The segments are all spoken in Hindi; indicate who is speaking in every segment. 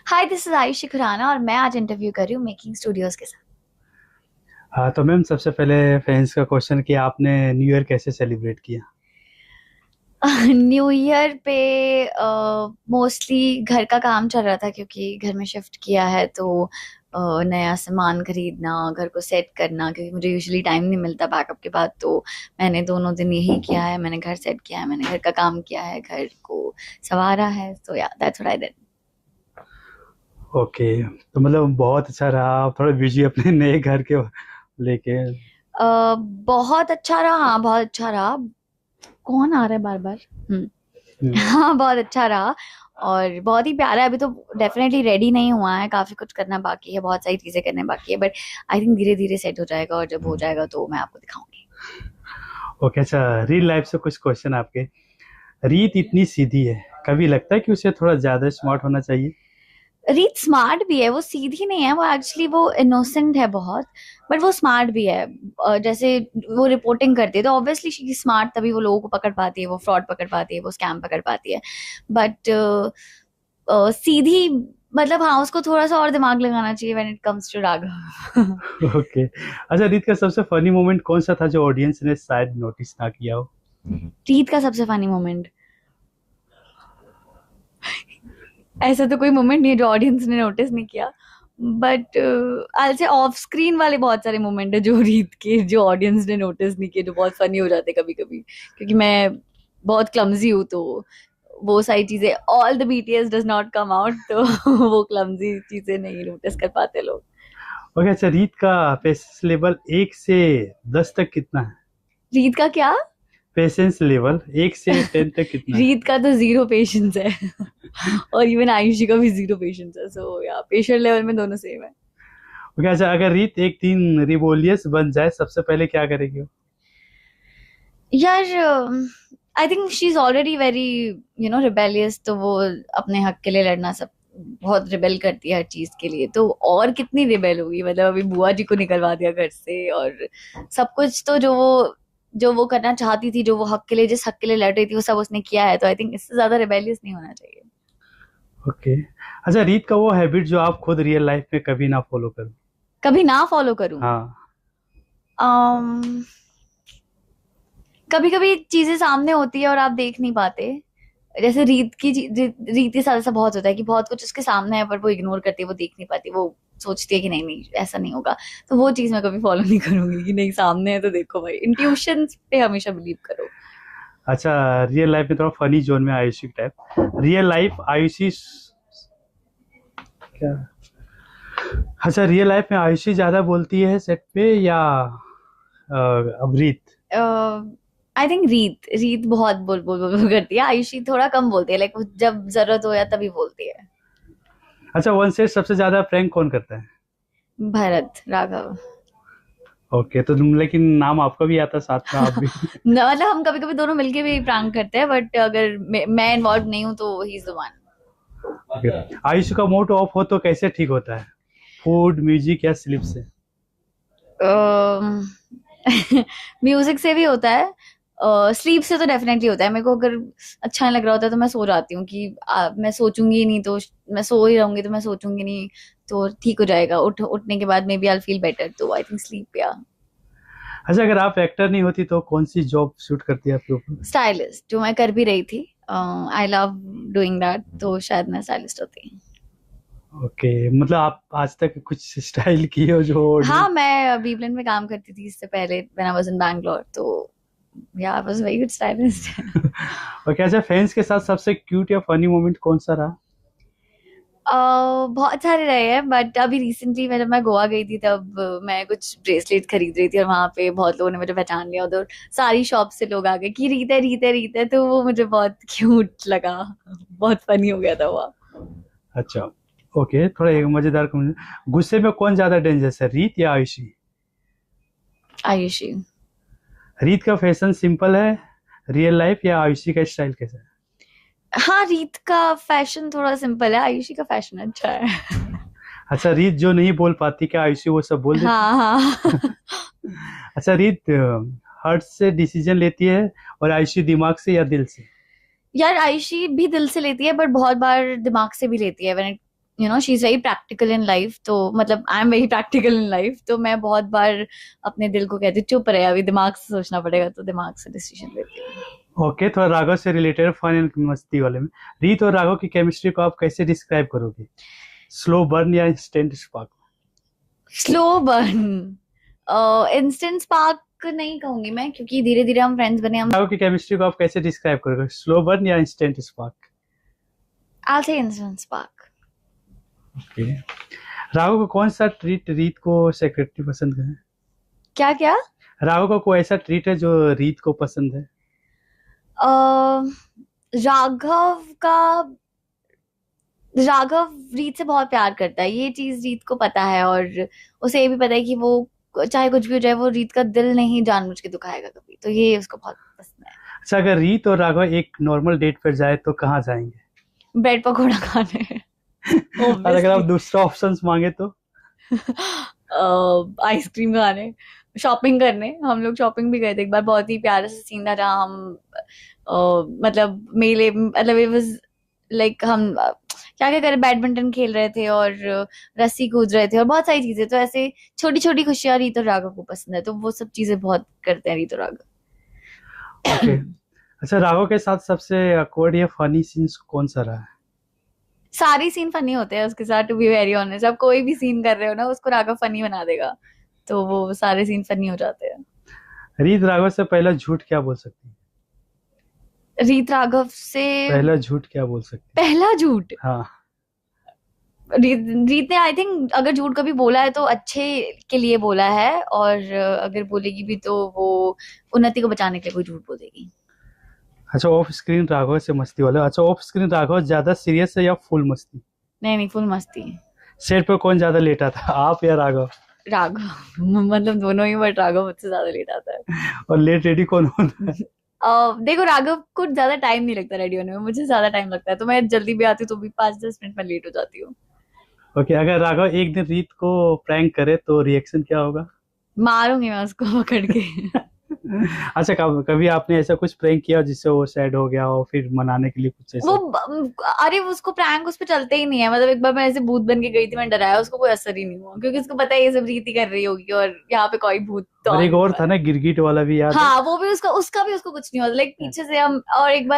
Speaker 1: Hi, this is Ayushi Khurana और मैं आज इंटरव्यू कर रही हूँ मेकिंग स्टूडियोज के साथ।
Speaker 2: हाँ तो मैम सबसे पहले फैंस का क्वेश्चन कि आपने न्यू ईयर कैसे सेलिब्रेट किया।
Speaker 1: न्यू ईयर पे मोस्टली घर का काम चल रहा था क्योंकि घर में शिफ्ट किया है तो नया सामान खरीदना, घर को सेट करना, क्योंकि मुझे यूजुअली टाइम नहीं मिलता बैकअप के बाद। तो मैंने दोनों दिन यही किया है, मैंने घर सेट किया है, मैंने घर का काम किया है, घर को संवारा है। तो या that's what I did.
Speaker 2: Okay, तो मतलब बहुत अच्छा रहा, आप थोड़ा बिजी अपने नए घर के लेके।
Speaker 1: बहुत अच्छा रहा, हाँ बहुत अच्छा रहा। कौन आ रहा है बार बार? हम्म।
Speaker 2: हम्म,
Speaker 1: हाँ बहुत अच्छा रहा और बहुत ही प्यारा है। अभी तो डेफिनेटली रेडी नहीं हुआ है, काफी कुछ करना बाकी है, बहुत सारी चीजें करने बाकी है, बट आई थिंक धीरे धीरे सेट हो जाएगा और जब हो जाएगा तो मैं आपको दिखाऊंगी।
Speaker 2: ओके अच्छा, रियल लाइफ से कुछ क्वेश्चन आपके। रीत इतनी सीधी है, कभी लगता है कि उसे थोड़ा ज्यादा स्मार्ट होना चाहिए?
Speaker 1: रीत स्मार्ट भी है, वो सीधी नहीं है, वो एक्चुअली वो इनोसेंट है बहुत। बट वो स्मार्ट भी है। जैसे वो रिपोर्टिंग करती है तो ऑब्वियसली शी स्मार्ट, तभी वो लोगों को पकड़ पाती है, वो फ्रॉड पकड़ पाती है, वो स्कैम पकड़ पाती है। बट सीधी मतलब हाँ, उसको थोड़ा सा और दिमाग लगाना चाहिए when it comes to Raghav.
Speaker 2: Okay अच्छा, रीत का सबसे फनी मोमेंट कौन सा था जो ऑडियंस ने शायद नोटिस ना किया हो?
Speaker 1: रीत का सबसे फनी मोमेंट, ऐसा तो कोई मोमेंट नहीं है जो ऑडियंस ने नोटिस नहीं किया। बट आई से ऑफ स्क्रीन वाले बहुत सारे मोमेंट है जो रीत के, जो ऑडियंस ने नोटिस नहीं किए, जो बहुत फनी हो जाते कभी कभी, क्योंकि मैं बहुत क्लमजी हूँ। तो वो सारी चीजें, all the BTS does not come out, तो वो क्लमजी चीजें नहीं नोटिस कर पाते लोग।
Speaker 2: ओके अच्छा, रीत का पेशेंस लेवल 1 से 10 तक कितना है?
Speaker 1: रीत का क्या?
Speaker 2: पेशेंस लेवल 1 से 10 तक कितना है?
Speaker 1: रीत का तो जीरो पेशेंस है। और इवन आयुषी का भी जीरो पेशेंस है, सो या पेशेंट लेवल में दोनों सेम है।
Speaker 2: ओके अच्छा, अगर रीत एक दिन रिबोलियस बन जाए सबसे पहले क्या करेगी वो?
Speaker 1: यार I think she is already very rebellious, तो वो अपने हक के लिए लड़ना, सब बहुत रिबेल करती है हर चीज के लिए। तो और कितनी रिबेल होगी, मतलब अभी बुआ जी को निकलवा दिया घर से और सब कुछ। तो जो वो करना चाहती थी, जो वो हक के लिए, जिस हक के लिए लड़ रही थी, वो सब उसने किया है। तो आई थिंक इससे ज्यादा रिबेलियस नहीं होना चाहिए।
Speaker 2: ओके अच्छा, रीत का वो हैबिट जो आप खुद रियल लाइफ में कभी ना फॉलो करो।
Speaker 1: कभी ना फॉलो करूं?
Speaker 2: हाँ।
Speaker 1: um, कभी कभी चीजें सामने होती है और आप देख नहीं पाते। जैसे रीत के साथ ऐसा बहुत होता है कि बहुत कुछ उसके सामने है पर वो इग्नोर करती है, वो देख नहीं पाती, वो सोचती है कि नहीं नहीं ऐसा नहीं होगा। तो वो चीज मैं कभी फॉलो नहीं करूंगी कि नहीं, सामने है तो देखो भाई, इंट्यूशन पे हमेशा बिलीव करो।
Speaker 2: अच्छा, रियल लाइफ में थोड़ा फनी जोन में Ayushi type, real life Ayushi क्या? अच्छा, रियल लाइफ में आयुषी ज्यादा बोलती है सेट पे या अब रीत?
Speaker 1: आई थिंक रीत रीत बहुत बोल करती है, आयुषी थोड़ा कम बोलती है, लाइक जब जरूरत हो या तभी बोलती है।
Speaker 2: अच्छा, वन सेट सबसे ज्यादा प्रैंक कौन करता है?
Speaker 1: भरत राघव।
Speaker 2: ओके, तो तुम लेकिन नाम आपका भी आता है साथ में, आप भी।
Speaker 1: मतलब हम कभी कभी दोनों मिलके भी प्रैंक करते हैं, बट अगर मैं इन्वॉल्व नहीं हूँ तो he is the one.
Speaker 2: Okay, Ayushi का मूड ऑफ हो तो कैसे ठीक होता है? फूड, म्यूजिक या स्लिप से?
Speaker 1: म्यूजिक से भी होता है, स्लीप से तो डेफिनेटली होता है। मेरे को अगर अच्छा नहीं लग रहा होता है तो मैं सो जाती हूँ कि मैं सोचूंगी नहीं, तो मैं सो ही रहूंगी तो मैं सोचूंगी नहीं, तो ठीक हो जाएगा। उठने के बाद maybe I feel better, तो आई थिंक स्लीप या
Speaker 2: अच्छा, अगर आप एक्टर नहीं होती तो कौन सी जॉब शूट करती है आपके ऊपर?
Speaker 1: स्टाइलिस्ट, जो मैं कर भी रही थी। आई लव डूइंग दैट, तो शायद मैं स्टाइलिस्ट होती।
Speaker 2: ओके, मतलब आप आज तक कुछ स्टाइल किए हो जो
Speaker 1: हाँ,
Speaker 2: ऑडियंस?
Speaker 1: मैं बीबलन में काम करती थी इससे पहले, when I was in Bangalore. तो या I was very good stylist.
Speaker 2: Okay अच्छा, फैंस के साथ सबसे क्यूट या फनी मोमेंट कौन सा रहा?
Speaker 1: बहुत सारे रहे हैं, बट अभी रिसेंटली मैं जब मैं गोवा गई थी तब मैं कुछ ब्रेसलेट खरीद रही थी और वहां पे बहुत लोगों ने मुझे पहचान लिया उधर। सारी शॉप से लोग आ गए कि रीत है, रीत है, रीत है, तो वो मुझे बहुत क्यूट लगा। बहुत फनी हो गया था वो।
Speaker 2: अच्छा, ओके थोड़ा एक मजेदार गुस्से में कौन ज्यादा डेंजरस है, रीत या आयुषी?
Speaker 1: आयुषी।
Speaker 2: रीत का फैशन सिंपल है रियल लाइफ, या आयुषी का स्टाइल कैसा है?
Speaker 1: हाँ, रीत का फैशन थोड़ा सिंपल है, आयुषी का फैशन अच्छा है।
Speaker 2: अच्छा, रीत जो नहीं बोल पाती क्या आयुषी वो सब बोल देती?
Speaker 1: हाँ हाँ।
Speaker 2: अच्छा, रीत हार्ट से डिसीजन लेती है और आयुषी दिमाग से या दिल से?
Speaker 1: यार आयुषी भी दिल से लेती है, बट बहुत बार दिमाग से भी लेती है। You know she is very practical in life, तो मतलब I am very practical in life, तो मैं बहुत बार अपने दिल को कहती हूँ चुप रहे, अभी दिमाग से सोचना पड़ेगा, तो दिमाग से डिसीजन लेती हूँ।
Speaker 2: ओके, थोड़ा राघव से रिलेटेड फन एंड मस्ती वाले में, रीत और राघव की केमिस्ट्री को आप कैसे डिस्क्राइब करोगे? स्लो बर्न या instant spark?
Speaker 1: Slow burn, instant spark नहीं कहूंगी मैं, क्योंकि धीरे धीरे हम फ्रेंड्स बने, हम
Speaker 2: राघव की केमिस्ट्री को आप कैसे डिस्क्राइब करोगे? स्लो बर्न या इंस्टेंट स्पार्क?
Speaker 1: आई से इंस्टेंट स्पार्क।
Speaker 2: ओके, राघव को कौन सा ट्रीट रीत को सेक्रेटरी पसंद है?
Speaker 1: क्या क्या?
Speaker 2: राघव को कोई ऐसा ट्रीट है जो रीत को पसंद है?
Speaker 1: राघव का, राघव रीत से बहुत प्यार करता है, ये चीज रीत को पता है, और उसे ये भी पता है कि वो चाहे कुछ भी हो जाए, वो रीत का दिल नहीं जानबूझ के दुखाएगा कभी, तो ये उसको बहुत पसंद है।
Speaker 2: अच्छा, अगर रीत और राघव एक नॉर्मल डेट पर जाए तो कहाँ जाएंगे?
Speaker 1: ब्रेड पकौड़ा खाने।
Speaker 2: और अगर आप दूसरा ऑप्शंस मांगे तो?
Speaker 1: आइसक्रीम खाने, शॉपिंग करने। हम लोग शॉपिंग भी गए थे एक बार, बहुत ही प्यारा सा सीन था जहाँ हम मतलब मेले, मतलब इट वाज लाइक हम क्या क्या करे, बैडमिंटन खेल रहे थे और रस्सी कूद रहे थे और बहुत सारी चीजें, तो ऐसे छोटी छोटी खुशियां रीत और राघव को पसंद है, तो वो सब चीजें बहुत करते हैं रीत और राघव।
Speaker 2: ओके, अच्छा, राघव के साथ सबसे awkward या फनी सीन्स कौन सा रहा है?
Speaker 1: सारी सीन फनी होते हैं उसके साथ, टू बी वेरी ऑनेस्ट, आप कोई भी सीन कर रहे हो ना उसको राघव फनी बना देगा, तो वो सारे सीन फनी हो जाते हैं।
Speaker 2: रीत राघव से पहला झूठ क्या बोल सकती है?
Speaker 1: रीत राघव से
Speaker 2: पहला झूठ क्या बोल सकती
Speaker 1: पहला झूठ,
Speaker 2: है? हाँ।
Speaker 1: रीत ने आई थिंक अगर झूठ कभी बोला है तो अच्छे के लिए बोला है, और अगर बोलेगी भी तो वो उन्नति को बचाने के लिए कोई झूठ बोलेगी।
Speaker 2: अच्छा, ऑफ स्क्रीन राघव से मस्ती वाला। अच्छा, ऑफ स्क्रीन राघव ज्यादा सीरियस है या फुल मस्ती?
Speaker 1: नहीं नहीं, फुल मस्ती।
Speaker 2: सेट पर कौन ज्यादा लेटा था, आप या राघव?
Speaker 1: राघव मतलब दोनों ही, बट राघव मुझसे ज्यादा लेट आता है।
Speaker 2: और लेट रेडी कौन होता है?
Speaker 1: देखो राघव को ज्यादा टाइम नहीं लगता रेडी होने में, मुझे ज्यादा टाइम लगता है, तो मैं जल्दी भी आती हूँ तो भी 5-10 मिनट में लेट हो जाती हूँ।
Speaker 2: ओके, अगर राघव एक दिन रीत को प्रैंक करे तो रिएक्शन क्या होगा?
Speaker 1: मारूंगी मैं उसको पकड़ के।
Speaker 2: अच्छा, कभी आपने ऐसा कुछ प्रैंक किया जिससे वो सैड हो गया हो, फिर मनाने के लिए कुछ ऐसा?
Speaker 1: अरे उसको प्रैंक उस पे चलते ही नहीं है, मतलब एक बार मैं ऐसे भूत बन के गई थी, मैं डराया, उसको कोई असर ही नहीं हुआ, क्योंकि उसको पता है ये सब रीति कर रही होगी और यहाँ पे कोई भूत तो
Speaker 2: और
Speaker 1: आ
Speaker 2: एक
Speaker 1: नहीं
Speaker 2: और
Speaker 1: पाया।
Speaker 2: था ना, गिरगिट वाला भी याद है?
Speaker 1: हाँ वो भी उसका भी उसको कुछ नहीं हुआ, लाइक पीछे से हम, और एक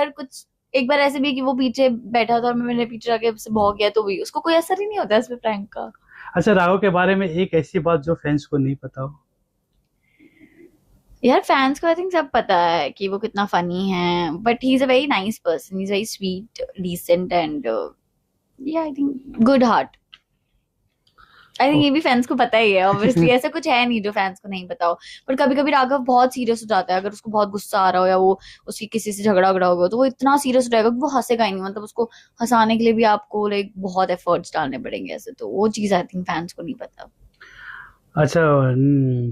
Speaker 1: बार ऐसे भी कि वो पीछे बैठा था और मैंने पीछे आके उससे भौंक गया, तो भी उसको कोई असर ही नहीं होता इस पे प्रैंक का।
Speaker 2: अच्छा, राघव के बारे में एक ऐसी बात जो फैंस को नहीं पता हो?
Speaker 1: यार फैंस को आई थिंक सब पता है कि वो कितना फनी है, but he is a very nice person, he is very sweet, decent and yeah I think good heart. I think ये भी फैंस को पता ही है ऑब्वियसली, ऐसा कुछ है नहीं जो फैंस को नहीं पता हो, पर कभी कभी राघव बहुत सीरियस हो जाता है, अगर उसको बहुत गुस्सा आ रहा हो या वो उसकी किसी से झगड़ा हो गया तो वो इतना सीरियस हो जाएगा कि वो हंसेगा ही नहीं, मतलब उसको हंसाने के लिए भी आपको लाइक बहुत एफर्ट्स डालने पड़ेंगे ऐसे, तो वो चीज आई थिंक फैंस को नहीं पता।
Speaker 2: अच्छा,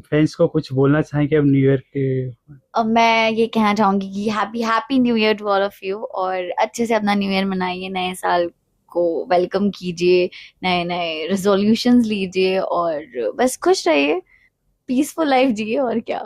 Speaker 2: फैंस को कुछ बोलना चाहेंगे अब न्यू ईयर के?
Speaker 1: अब मैं ये कहना चाहूंगी कि happy happy new year to all of you, और अच्छे से अपना न्यू ईयर मनाइए, नए साल को वेलकम कीजिए, नए नए रेजोल्यूशंस लीजिए और बस खुश रहिए, पीसफुल लाइफ जिए, और क्या।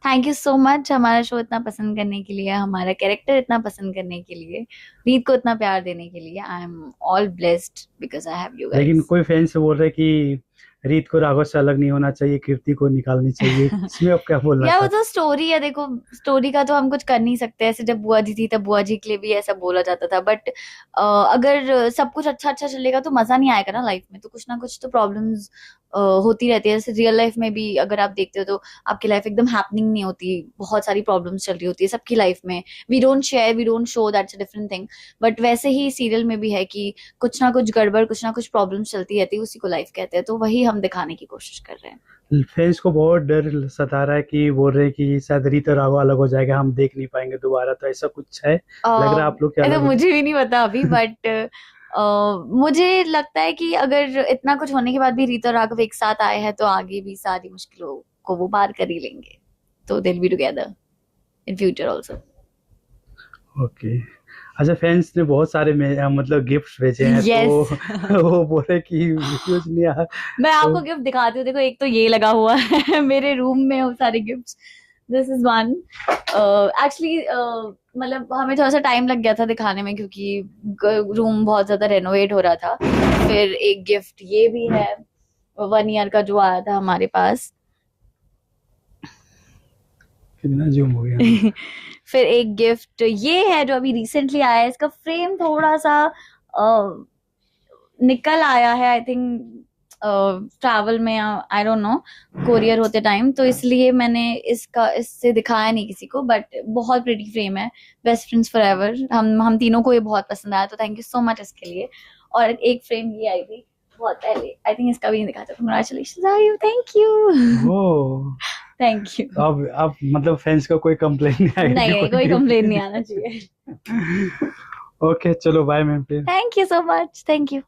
Speaker 1: थैंक यू सो मच हमारा शो इतना पसंद करने के लिए, हमारा कैरेक्टर इतना पसंद करने के लिए, रीत को इतना प्यार देने के लिए। I am all blessed because I have you
Speaker 2: लेकिन
Speaker 1: गाइस।
Speaker 2: कोई फैंस बोल रहे कि रीत को राघव से अलग नहीं होना चाहिए, कीर्ति को निकालनी चाहिए, इसमें आप क्या बोलना
Speaker 1: यार वो
Speaker 2: चाहते
Speaker 1: तो स्टोरी है, देखो स्टोरी का तो हम कुछ कर नहीं सकते, ऐसे जब बुआ जी थी तब बुआ जी के लिए भी ऐसा बोला जाता था, बट अगर सब कुछ अच्छा अच्छा चलेगा तो मजा नहीं आएगा ना लाइफ में, तो कुछ ना कुछ तो प्रॉब्लम्स होती रहती है, जैसे रियल लाइफ में भी अगर आप देखते हो तो आपकी लाइफ एकदम हैपनिंग नहीं होती, बहुत सारी प्रॉब्लम्स चल रही होती है सबकी लाइफ में, we don't share, we don't show, that's a different thing, but वैसे ही सीरियल में भी है कि कुछ ना कुछ गड़बड़, कुछ ना कुछ प्रॉब्लम्स चलती रहती है, उसी को लाइफ कहते हैं, तो वही हम दिखाने की कोशिश कर रहे हैं।
Speaker 2: हैं? फैंस को बहुत डर सता रहा है कि बोल रहे हैं कि शायद रीत और राघव अलग हो जाएगा, हम देख नहीं पाएंगे दोबारा, तो ऐसा कुछ है? लग रहा है आप लोग क्या
Speaker 1: तो
Speaker 2: अलग
Speaker 1: मुझे भी नहीं पता अभी, बट मुझे लगता है कि अगर इतना कुछ होने के बाद भी रीता और राघव एक साथ आए हैं तो आगे भी सारी मुश्किलों को वो पार कर ही लेंगे, तो दिल be together in future also.
Speaker 2: Okay. अच्छा, फैंस ने बहुत सारे मतलब गिफ्ट्स भेजे हैं,
Speaker 1: Yes.
Speaker 2: तो वो बोले कि वीडियोज नहीं आ,
Speaker 1: मैं आपको
Speaker 2: तो
Speaker 1: गिफ्ट दिखाती हूँ, देखो एक तो ये लगा हुआ है मेरे रूम में वो सारे gifts, this is one, actually मतलब हमें थोड़ा सा टाइम लग गया था दिखाने में, क्योंकि रूम बहुत ज्यादा रेनोवेट हो रहा था। फिर एक गिफ्ट ये भी है 1 ईयर का जो आया था हमारे पास।
Speaker 2: कितना जूम हो गया।
Speaker 1: फिर एक गिफ्ट ये है जो अभी रिसेंटली आया है, इसका फ्रेम थोड़ा सा निकल आया है, आई थिंक ट्रैवल में, आई डोंट नो, कोरियर होते टाइम, तो इसलिए मैंने इससे दिखाया नहीं किसी को। बट बहुत प्रिटी फ्रेम है, बेस्ट फ्रेंड्स फॉर एवर। हम तीनों को ये बहुत पसंद आया, तो थैंक यू सो मच इसके लिए। और एक फ्रेम ये आई थी बहुत पहले, आई थिंक इसका भी नहीं दिखा था। Congratulation are you, thank you.
Speaker 2: Oh
Speaker 1: thank you.
Speaker 2: अब मतलब फैंस का कोई कंप्लेन नहीं आएगा
Speaker 1: नहीं
Speaker 2: कि
Speaker 1: नहीं, कोई कंप्लेन नहीं आना चाहिए।
Speaker 2: ओके चलो बाय मैम फिर।
Speaker 1: Thank you so much, thank you.